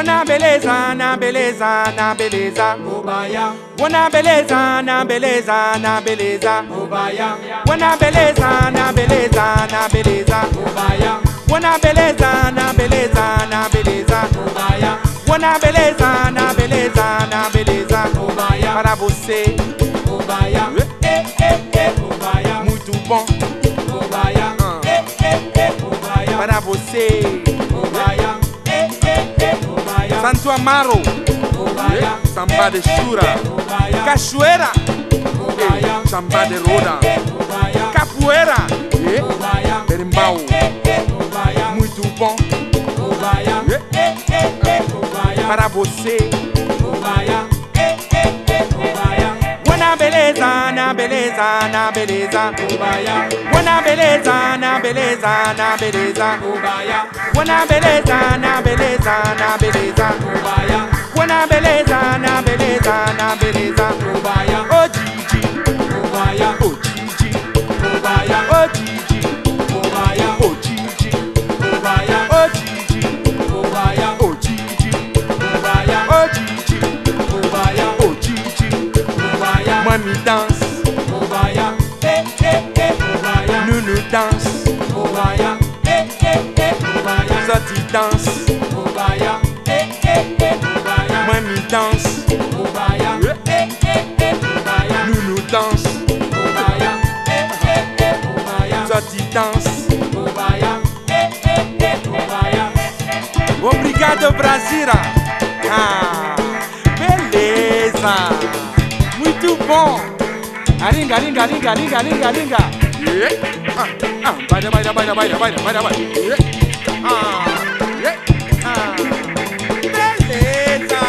Wana beleza, na beleza, na beleza. Obaya, Wana beleza, na beleza, na beleza. Obaya, Wana beleza, na beleza, na beleza. Obaya, Wana beleza, na beleza, na beleza. Obaya, Wana beleza, na beleza, na beleza. Obaya, Para você, Obaya, Obaya, muito bom. Obaya, Obaya, Para você, Obaya, Obaya, Santo Amaro, Obaya, samba de chura, Obaya, cachoeira, Obaya, samba de roda, Obaya, capoeira, Obaya, berimbau, Obaya, muito bom. Obaya, Obaya, Para você, Obaya, Obaya, wana beleza, na beleza, na beleza. Obaya, Wana beleza, na beleza, na beleza. Obaya, Wana beleza, na beleza, na beleza. Obaya, Wana beleza, na beleza, na beleza. Obaya, Oh Gigi, Obaya, oh Gigi, Obaya, oh Gigi, Obaya, oh Gigi, Obaya, oh Gigi, Obaya, oh Gigi, Obaya, oh Gigi, Obaya, oh Gigi. Obaya, Mami danse, Obaya, Obaya, Nounou danse, Obaya, Obaya, Zoti danse, Obaya, Obaya, Mami danse, Obaya, Obaya, Nounou danse, Obaya, Obaya, Zoti danse. Obaya, Obaya, Obrigado, Brasília. Ah, beleza. Muito bom. Aringa, aringa, aringa, aringa, aringa, aringa. Baila, baila, baila, baila, baila, baila, baila. Beleza.